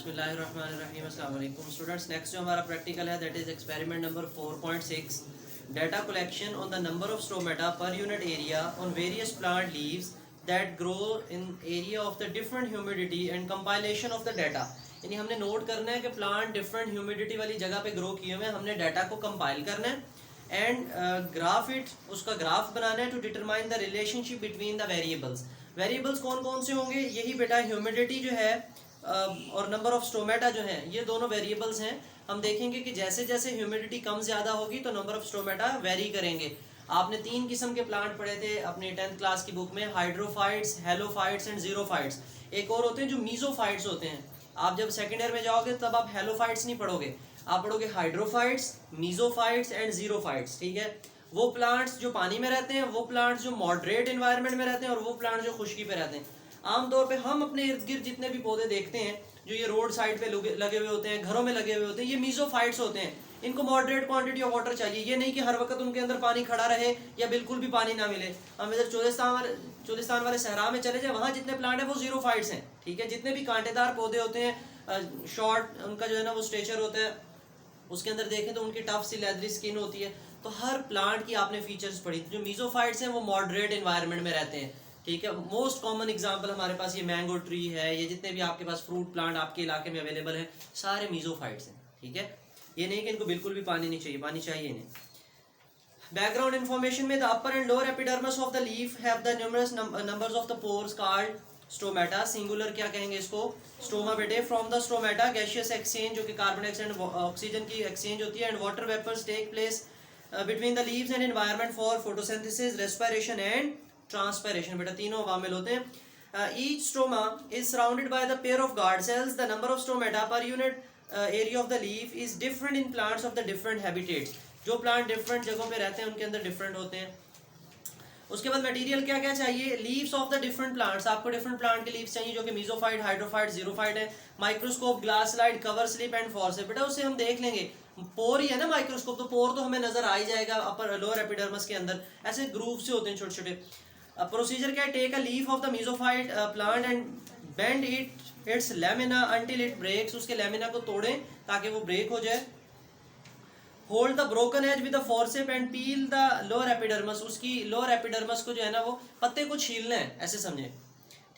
बिस्मिल्लाहिर्रहमानिर्रहीम। अस्सलाम वालेकुम स्टूडेंट्स। नेक्स्ट जो हमारा प्रैक्टिकल है that is experiment number 4.6, data collection on the number of stromata per unit area on various plant leaves that grow in area of the different humidity and compilation of the data. यानी हमने note करना है कि plant different humidity वाली जगह पे grow किए हुए हैं, हमने डाटा को कंपाइल करना है एंड ग्राफ इट, उसका ग्राफ बनाना है to determine the relationship between the variables. Variables कौन कौन से होंगे? यही बेटा ह्यूमिडिटी जो है और नंबर ऑफ स्ट्रोमेटा जो है, ये दोनों वेरिएबल्स हैं। हम देखेंगे कि जैसे जैसे ह्यूमिडिटी कम ज़्यादा होगी तो नंबर ऑफ स्ट्रोमेटा वेरी करेंगे। आपने 3 किस्म के प्लांट पढ़े थे अपनी 10th क्लास की बुक में, हाइड्रोफाइट्स, हेलोफाइट्स एंड जीरोफाइट्स। एक और होते हैं जो मीजोफाइट्स होते हैं। आप जब सेकेंड ईयर में जाओगे तब आप हेलोफाइट्स नहीं पढ़ोगे, आप पढ़ोगे हाइड्रोफाइट्स, मीजोफाइट्स एंड जीरोफाइट्स। ठीक है, वो प्लांट्स जो पानी में रहते हैं, वो प्लांट्स जो मॉडरेट इन्वायरमेंट में रहते हैं, और वो प्लांट जो खुश्की पे रहते हैं। आमतौर पे हम अपने इर्द गिर्द जितने भी पौधे देखते हैं जो ये रोड साइड पे लगे हुए होते हैं, घरों में लगे हुए होते हैं, ये मीजोफाइट्स होते हैं। इनको मॉडरेट क्वांटिटी ऑफ वाटर चाहिए, ये नहीं कि हर वक्त उनके अंदर पानी खड़ा रहे या बिल्कुल भी पानी ना मिले। हम इधर चोलिस्तान वाले सहरा में चले जाए, वहाँ जितने प्लांट हैं वो जीरोफाइट्स हैं। ठीक है, जितने भी कांटेदार पौधे होते हैं, शॉर्ट उनका जो है ना वो स्ट्रेचर होता है, उसके अंदर देखें तो उनकी टफ सी लेदरी स्किन होती है। तो हर प्लांट की आपने फीचर्स पढ़ी। जो मीजोफाइट्स हैं वो मॉडरेट एनवायरनमेंट में रहते हैं। ठीक है, मोस्ट कॉमन एग्जांपल हमारे पास ये मैंगो ट्री है, ये जितने भी आपके पास फ्रूट प्लांट आपके इलाके में अवेलेबल हैं सारे मीजोफाइट्स हैं। ठीक है, ये नहीं कि इनको बिल्कुल भी पानी नहीं चाहिए, पानी चाहिए इन्हें। बैकग्राउंड इन्फॉर्मेशन में the upper and lower epidermis of the leaf have the numerous numbers of the pores called stomata. Singular क्या कहेंगे इसको? स्ट्रोमा बेटे। From the stomata gaseous exchange, जो कि कार्बन डाइऑक्साइड एंड ऑक्सीजन की एक्सचेंज होती है, and water vapours take place between the leaves and environment for photosynthesis, respiration and transpiration. बेटा तीनों अवामिल होते हैं। Each stoma is surrounded by the pair of guard cells. The number of stromata per unit area of the leaf is different in plants of the different habitats. जो plant different जगहों पे रहते हैं उनके अंदर डिफरेंट होते हैं। उसके बाद मटेरियल क्या क्या चाहिए? Leaves of the different plants, आपको डिफरेंट प्लांट के लीव्स चाहिए जो कि मीजोफाइट, हाइड्रोफाइट, जीरोफाइट है। Microscope, glass slide, cover slip and forceps. बेटा उससे हम देख लेंगे, पोर ही है ना माइक्रोस्कोप, तो पोर तो हमें नजर आ ही जाएगा अपर लोअर एपिडर्मिस के अंदर। ऐसे ग्रूव से होते हैं छोटे छोटे। प्रोसीजर क्या है? Take a leaf of the mesophyte plant and bend its lamina until it breaks. उसके लेमिना को तोड़ें ताकि वो ब्रेक हो जाए। Hold the broken edge with the forcep and peel the lower epidermis. उसकी लोअर एपिडर्मिस को जो है ना वो पत्ते को छीलना है, ऐसे समझे।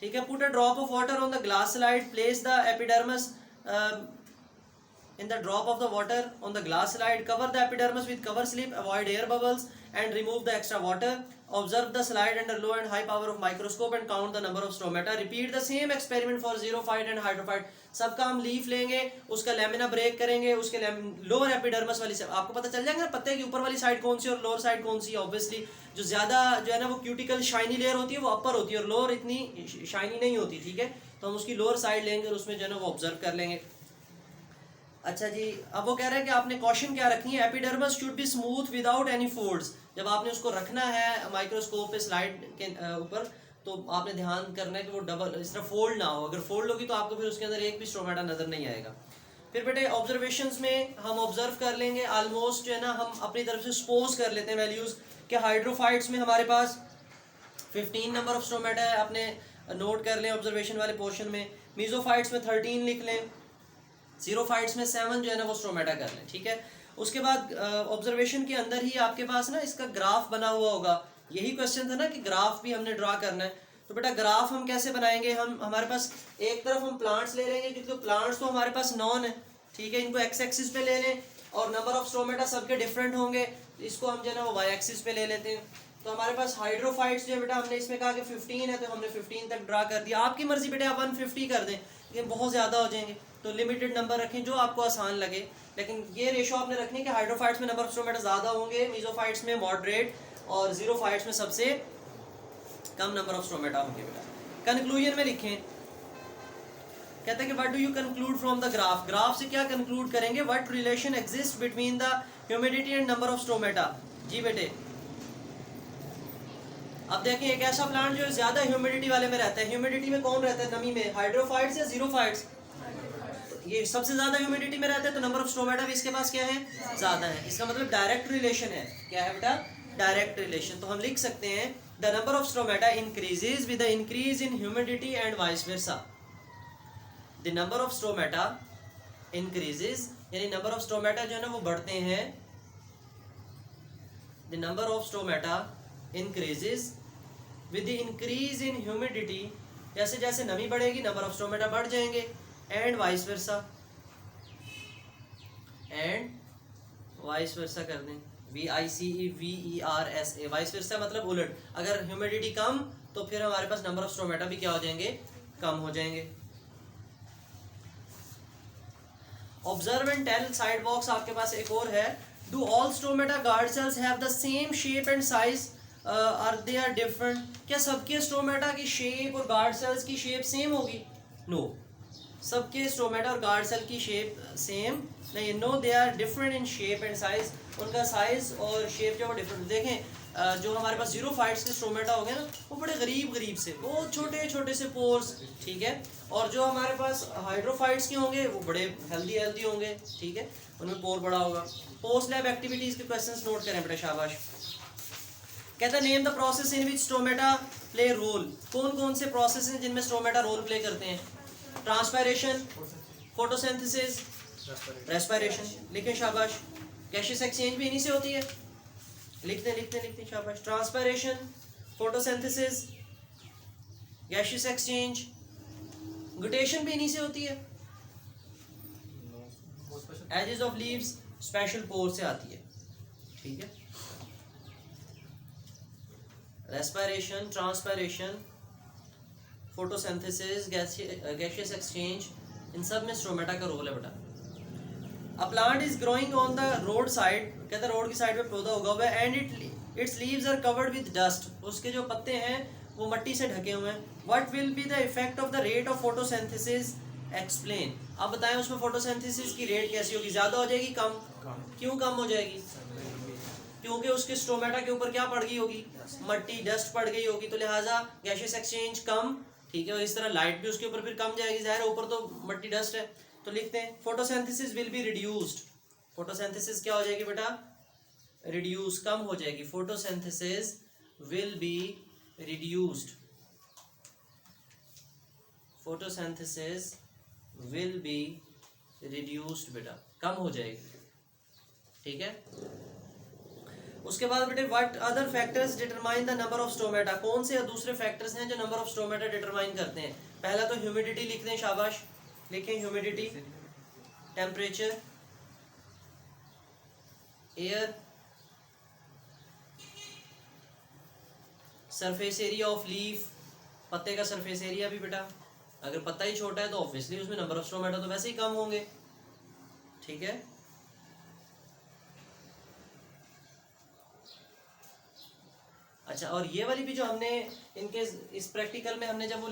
ठीक है, put a drop of water on the glass slide, place the epidermis in the drop of the water on the glass slide, cover the epidermis with cover slip, avoid air bubbles and remove the extra water. Observe the slide under low and high power of microscope and count the number of stromata. Repeat the same experiment for xerophyte and hydrophyte. सबका हम leaf लेंगे, उसका lamina break करेंगे, उसके lower epidermis वाली से आपको पता चल जाएगा पत्ते की ऊपर वाली साइड कौन सी और लोअर साइड कौन सी है। ऑब्वियसली जो ज्यादा जो है ना वो क्यूटिकल शाइनी लेयर होती है वो अपर होती है और लोअर इतनी शाइनी नहीं होती। ठीक है, तो हम उसकी लोअर साइड लेंगे और उसमें जो है ना वो ऑब्जर्व कर लेंगे। अच्छा जी, अब वो कह रहे हैं कि आपने कॉशन क्या रखनी है? Epidermis should be smooth without any folds. जब आपने उसको रखना है माइक्रोस्कोप पे स्लाइड के ऊपर तो आपने ध्यान करना है कि वो डबल इस तरह फोल्ड ना हो। अगर फोल्ड होगी तो आपको फिर उसके अंदर एक भी स्ट्रोमेटा नजर नहीं आएगा। फिर बेटे ऑब्जर्वेशंस में हम ऑब्जर्व कर लेंगे, ऑलमोस्ट जो है ना हम अपनी तरफ से सपोज कर लेते हैं वैल्यूज कि हाइड्रोफाइट्स में हमारे पास 15 नंबर ऑफ स्ट्रोमेटा है, आपने नोट कर लें ऑब्जर्वेशन वाले पोर्शन में। मीजोफाइट्स में 13 लिख लें, जीरोफाइट्स में 7 जो है ना वो स्ट्रोमेटा कर लें। ठीक है, उसके बाद ऑब्जर्वेशन के अंदर ही आपके पास ना इसका ग्राफ बना हुआ होगा। यही क्वेश्चन था ना कि ग्राफ भी हमने ड्रा करना है। तो बेटा ग्राफ हम कैसे बनाएंगे? हम हमारे पास एक तरफ हम प्लांट्स ले लेंगे क्योंकि प्लांट्स तो हमारे पास नॉन है। ठीक है, इनको एक्स एक्सिस पे ले लें और नंबर ऑफ स्ट्रोमेटा सबके डिफरेंट होंगे, इसको हम जो है ना वो वाई एक्सिस पे ले लेते हैं। तो हमारे पास हाइड्रोफाइट्स जो है बेटा हमने इसमें कहा कि 15 है तो हमने 15 तक ड्रा कर दिया। आपकी मर्जी बेटा आप 150 कर दें, लेकिन बहुत ज़्यादा हो जाएंगे तो लिमिटेड नंबर रखें जो आपको आसान लगे। लेकिन ये रेशो आपने रखनी है कि हाइड्रोफाइट्स में नंबर ऑफ स्ट्रोमेटा ज़्यादा होंगे, मीजोफाइट्स में मॉडरेट और जीरोफाइट्स में सबसे कम नंबर ऑफ स्ट्रोमेटा होंगे। बेटा कंक्लूजन में लिखें, कहते हैं कि what do you conclude from the graph. Graph से क्या कंक्लूड करेंगे? What relation exist between the humidity and number of stomata. जी बेटे अब देखें, एक ऐसा प्लांट जो ज्यादा ह्यूमिडिटी वाले में रहता है, ह्यूमिडिटी में कौन रहता है नमी में? हाइड्रोफाइट्स या जीरोफाइट्स? ये सबसे ज्यादा ह्यूमिडिटी में रहता है तो नंबर ऑफ स्ट्रोमेटा भी इसके पास क्या है? ज्यादा है। इसका मतलब डायरेक्ट रिलेशन है। क्या है बेटा? Direct relation. तो हम लिख सकते हैं the number of stromata increases with the increase in humidity and vice versa. The number of stromata increases, यानी नंबर ऑफ स्ट्रोमेटा जो है ना वो बढ़ते हैं, the number of stromata increases with the increase in humidity, जैसे जैसे नमी बढ़ेगी नंबर ऑफ स्ट्रोमेटा बढ़ जाएंगे, and vice versa, and vice versa कर दें, VICE वाइस वर्सा मतलब उलट, अगर ह्यूमिडिटी कम तो फिर हमारे पास नंबर ऑफ स्ट्रोमेटा भी क्या हो जाएंगे, कम हो जाएंगे। Observe and tell side box आपके पास एक और है, do all stomata guard cells have the same shape and size, are they are different, क्या सबके स्ट्रोमेटा की शेप और गार्ड सेल्स की शेप सेम होगी? नो, सबके स्ट्रोमेटा और गार्ड सेल की शेप सेम नहीं, no they are different in shape and size, उनका साइज और शेप जो है डिफरेंट। देखें जो हमारे पास जीरोफाइट्स के स्ट्रोमेटा हो गए ना वो बड़े गरीब से, बहुत छोटे छोटे से पोर्स, ठीक है, और जो हमारे पास हाइड्रोफाइट्स के होंगे वो बड़े हेल्दी होंगे, ठीक है, उनमें पोर बड़ा होगा। पोस्ट लैब एक्टिविटीज के क्वेश्चंस नोट करें बेटा, शाबाश। कहता है name the process in which stomata play role, कौन कौन से प्रोसेस हैं जिनमें स्ट्रोमेटा रोल प्ले करते हैं? ट्रांसपायरेशन, फोटोसिंथेसिस, रेस्पिरेशन, लिखें शाबाश। गैसियस एक्सचेंज भी इन्हीं से होती है, लिखते शाबाश। Transpiration, photosynthesis, gaseous exchange, guttation भी इन्हीं से होती है, edges of leaves special pore से आती है, ठीक है। Respiration, transpiration, photosynthesis, gaseous exchange, इन सब में स्ट्रोमेटा का रोल है बेटा। A plant is growing on the road side, कहता है रोड की साइड पे पौधा उगा हुआ है, and its leaves are covered with dust, उसके जो पत्ते हैं वो मिट्टी से ढके हुए हैं। What will be the effect of the rate of photosynthesis, explain, अब बताएं उसमें फोटोसिंथेसिस की रेट कैसी होगी, ज्यादा हो जाएगी कम? क्यों कम हो जाएगी? क्योंकि उसके स्ट्रोमेटा के ऊपर क्या पड़ गई होगी, मिट्टी, डस्ट पड़ गई होगी, तो लिहाजा गैसियस एक्सचेंज कम, ठीक है, और इस तरह लाइट भी उसके ऊपर फिर कम जाएगी, जाहिर है ऊपर तो मिट्टी डस्ट है। तो लिखते हैं photosynthesis will be reduced, photosynthesis क्या हो जाएगी बेटा, रिड्यूस, कम हो जाएगी, photosynthesis will be reduced, photosynthesis will be reduced बेटा, कम हो जाएगी, ठीक है। उसके बाद बेटे what other factors determine the number of stromata, कौन से दूसरे फैक्टर्स हैं जो नंबर ऑफ स्ट्रोमेटा डिटरमाइन करते हैं? पहला तो ह्यूमिडिटी लिखते हैं, शाबाश, लिखें humidity, temperature, air, surface area of leaf, पत्ते का सरफेस एरिया भी बेटा, अगर पत्ता ही छोटा है तो ऑब्वियसली उसमें नंबर ऑफ स्ट्रोमेटा तो वैसे ही कम होंगे, ठीक है। अच्छा, और ये वाली भी जो हमने इनके इस प्रैक्टिकल में हमने जब वो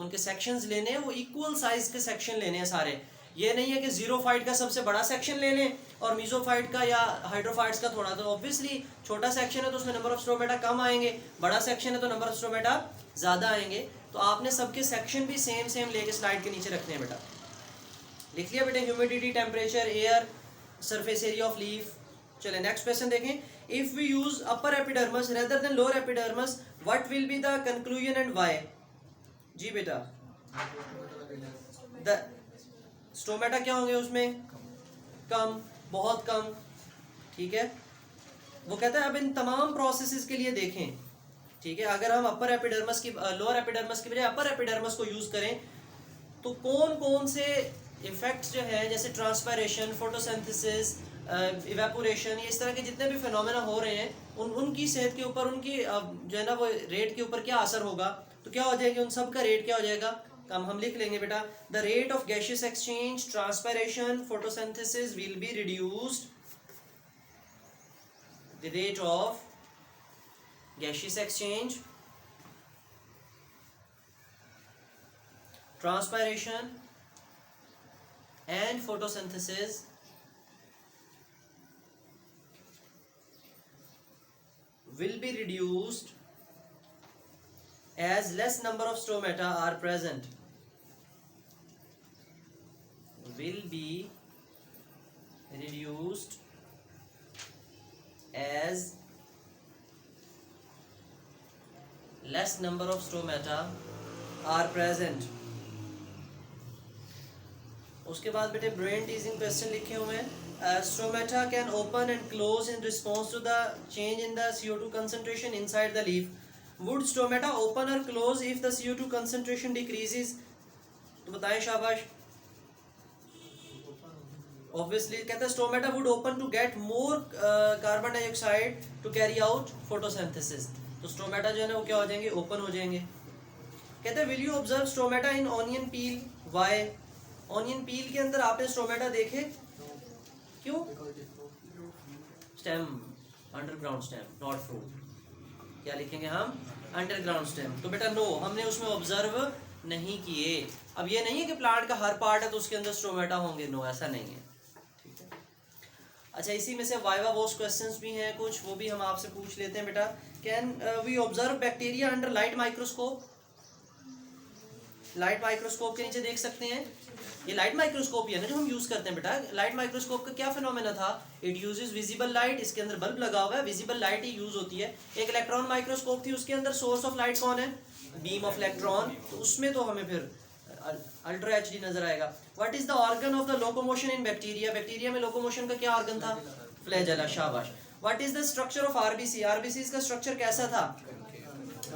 उनके सेक्शंस लेने हैं वो इक्वल साइज के सेक्शन लेने हैं सारे, ये नहीं है कि जीरोफाइट का सबसे बड़ा सेक्शन ले लें और मीजोफाइट का या हाइड्रोफाइट्स का थोड़ा, तो ऑब्वियसली छोटा सेक्शन है तो उसमें नंबर ऑफ स्ट्रोमेटा कम आएंगे, बड़ा सेक्शन है तो नंबर ऑफ स्ट्रोमेटा ज़्यादा आएंगे। तो आपने सबके सेक्शन भी सेम सेम लेके स्लाइड के नीचे रखने हैं बेटा, लिख लिया बेटे, humidity, temperature, air, surface area of leaf. चले नेक्स्ट क्वेश्चन देखें, if we use upper epidermis rather than lower epidermis what will be the conclusion and why? जी बेटा, द स्ट्रोमेटा क्या होंगे उसमें, कम, बहुत कम, ठीक है। वो कहता है अब इन तमाम प्रोसेसेस के लिए देखें, ठीक है, अगर हम अपर एपिडर्मस की लोअर एपिडर्मस की बजाय अपर एपिडर्मस को यूज करें तो कौन कौन से इफेक्ट्स जो है, जैसे ट्रांसपायरेशन, फोटोसिंथेसिस, इवेपोरेशन, ये इस तरह के जितने भी फिनोमेना हो रहे हैं उनकी सेहत के ऊपर, उनकी जो है ना वो रेट के ऊपर क्या असर होगा, तो क्या हो जाएगी, उन सब का रेट क्या हो जाएगा, कम। हम लिख लेंगे बेटा, the rate of gaseous exchange, transpiration, photosynthesis will be reduced, the rate of gaseous exchange, transpiration and photosynthesis will be reduced as less number of stomata are present, will be reduced as less number of stomata are present। उसके बाद बेटे brain teasing question लिखे हुए हैं। Stomata can open and close in response to the change in the CO2 concentration inside the leaf. Would stomata open और close if the CO2 concentration decreases? तो बताएं शाबाश। ऑब्वियसली कहते हैं stomata would open to get more carbon dioxide to carry out photosynthesis. तो stomata जो है ना वो क्या हो जाएंगे, ओपन हो जाएंगे। कहते हैं will you observe stomata in onion peel? Why? Onion peel के अंदर आपने स्ट्रोमेटा देखे? क्यों? Stem, underground stem, not fruit. क्या लिखेंगे हम? Underground stem. तो बेटा नो, हमने उसमें ऑब्जर्व नहीं किए। अब ये नहीं है कि प्लांट का हर पार्ट है तो उसके अंदर स्ट्रोमेटा होंगे, नो ऐसा नहीं है। ठीक है, अच्छा इसी में से वाइवा वॉश क्वेश्चंस भी हैं कुछ, वो भी हम आपसे पूछ लेते हैं बेटा। Can we observe bacteria under light microscope? Light microscope के नीचे देख सकते हैं, ये लाइट माइक्रोस्कोप ही है ना जो हम यूज करते हैं बेटा। लाइट माइक्रोस्कोप का क्या फिनोमेना था? It uses visible light. इसके अंदर बल्ब लगा हुआ है, विजिबल लाइट ही यूज होती है। एक इलेक्ट्रॉन माइक्रोस्कोप थी, उसके अंदर सोर्स ऑफ लाइट कौन है? Beam of electron. तो उसमें तो हमें फिर अल्ट्रा एचडी नजर आएगा। What is the organ of the locomotion in bacteria? Bacteria में लोकोमोशन का क्या ऑर्गन था? फ्लैजेला, शाबाश। What is the structure of RBC? RBC का स्ट्रक्चर कैसा था?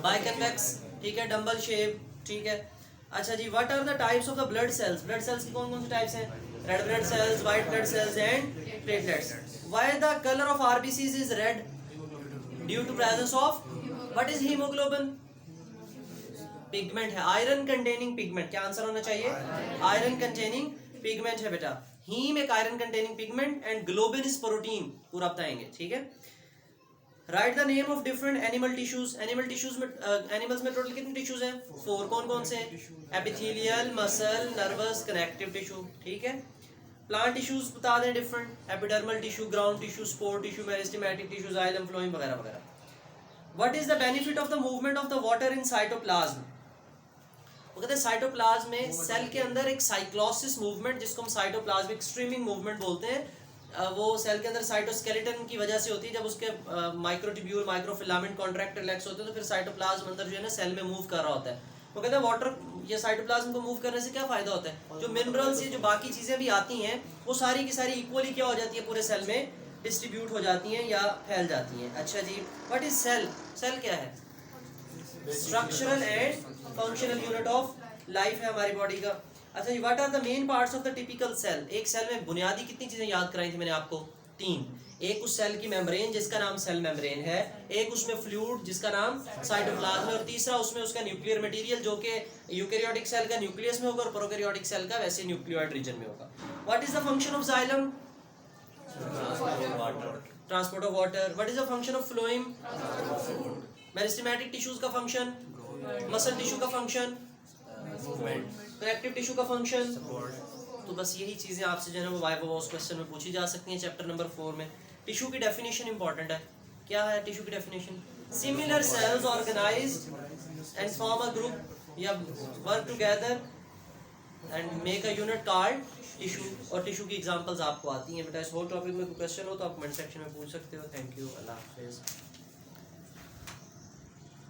बाइकन्वेक्स, ठीक है, डंबल शेप, ठीक है। अच्छा जी, what are the types of the blood cells? Blood cells की कौन कौन सी टाइप्स हैं? Red blood cells, white blood cells and platelets. Why the colour of RBCs is red? Due to presence of what is haemoglobin? Pigment है, iron containing pigment. क्या answer होना चाहिए? Iron containing pigment है बेटा। Heme एक iron containing pigment and globin is protein. पूरा बताएंगे, ठीक है। Right the name of different animal tissues. Animal tissues में एनिमल्स में टोटल कितने टिश्यूज हैं? 4। कौन कौन से? Epithelial, muscle, nervous, connective tissue, ठीक है। प्लांट टिश्यूज बता दें different, epidermal tissue, ground tissue, spore tissue, meristematic tissue, xylem, phloem वगैरह वगैरह। What is the benefit of the movement of the water in cytoplasm? वो कहते हैं साइटोप्लाज्म में सेल के अंदर एक साइक्लोसिस मूवमेंट, जिसको हम साइटोप्लाज्मिक स्ट्रीमिंग मूवमेंट बोलते हैं, वो सेल के अंदर साइटोस्केलेटन की वजह से होती है। जब उसके माइक्रोट्यूब्यूल, माइक्रोफिलामेंट कॉन्ट्रैक्ट रिलैक्स होते हैं तो फिर साइटोप्लाज्म अंदर जो है ना सेल में मूव कर रहा होता है। वो कहते हैं वाटर, ये साइटोप्लाज्म को मूव करने से क्या फायदा होता है? जो मिनरल्स, ये जो बाकी चीजें भी आती हैं वो सारी की सारी इक्वली क्या हो जाती है? पूरे सेल में डिस्ट्रीब्यूट हो जाती हैं या फैल जाती हैं। अच्छा जी, व्हाट इज सेल? सेल क्या है? Structural and functional unit of life है हमारी बॉडी का। अच्छा जी, what are the main parts of the typical cell? एक सेल में बुनियादी कितनी चीजें याद कराई थी मैंने आपको? 3। एक उस सेल की मेम्ब्रेन जिसका नाम सेल मेम्ब्रेन है, एक उसमें फ्लूइड जिसका नाम साइटोप्लाज्म है, और तीसरा उसमें उसका न्यूक्लियर मटेरियल जो कि यूकेरियोटिक सेल का न्यूक्लियस में होगा और प्रोकैरियोटिक सेल का वैसे न्यूक्लियोइड रीजन में होगा। What is the function of xylem? Transport of water. What is the function of phloem? Meristematic tissues का फंक्शन? मसल टिश्यू का फंक्शन? कनेक्टिव टिश्यू का फंक्शन? तो बस यही चीजें आपसे जो है वो वाइवा वॉश क्वेश्चन में पूछी जा सकती हैं चैप्टर नंबर 4 में। टिश्यू की डेफिनेशन इंपॉर्टेंट है। क्या है टिश्यू की definition? Similar cells organized and form a group या work together and make a unit called tissue. और टिश्यू की एग्जांपल्स आपको आती हैं बेटा। इस होल टॉपिक में कोई क्वेश्चन हो तो आप कमेंट सेक्शन में पूछ सकते हो। थैंक यू, अल्लाह हाफिज़।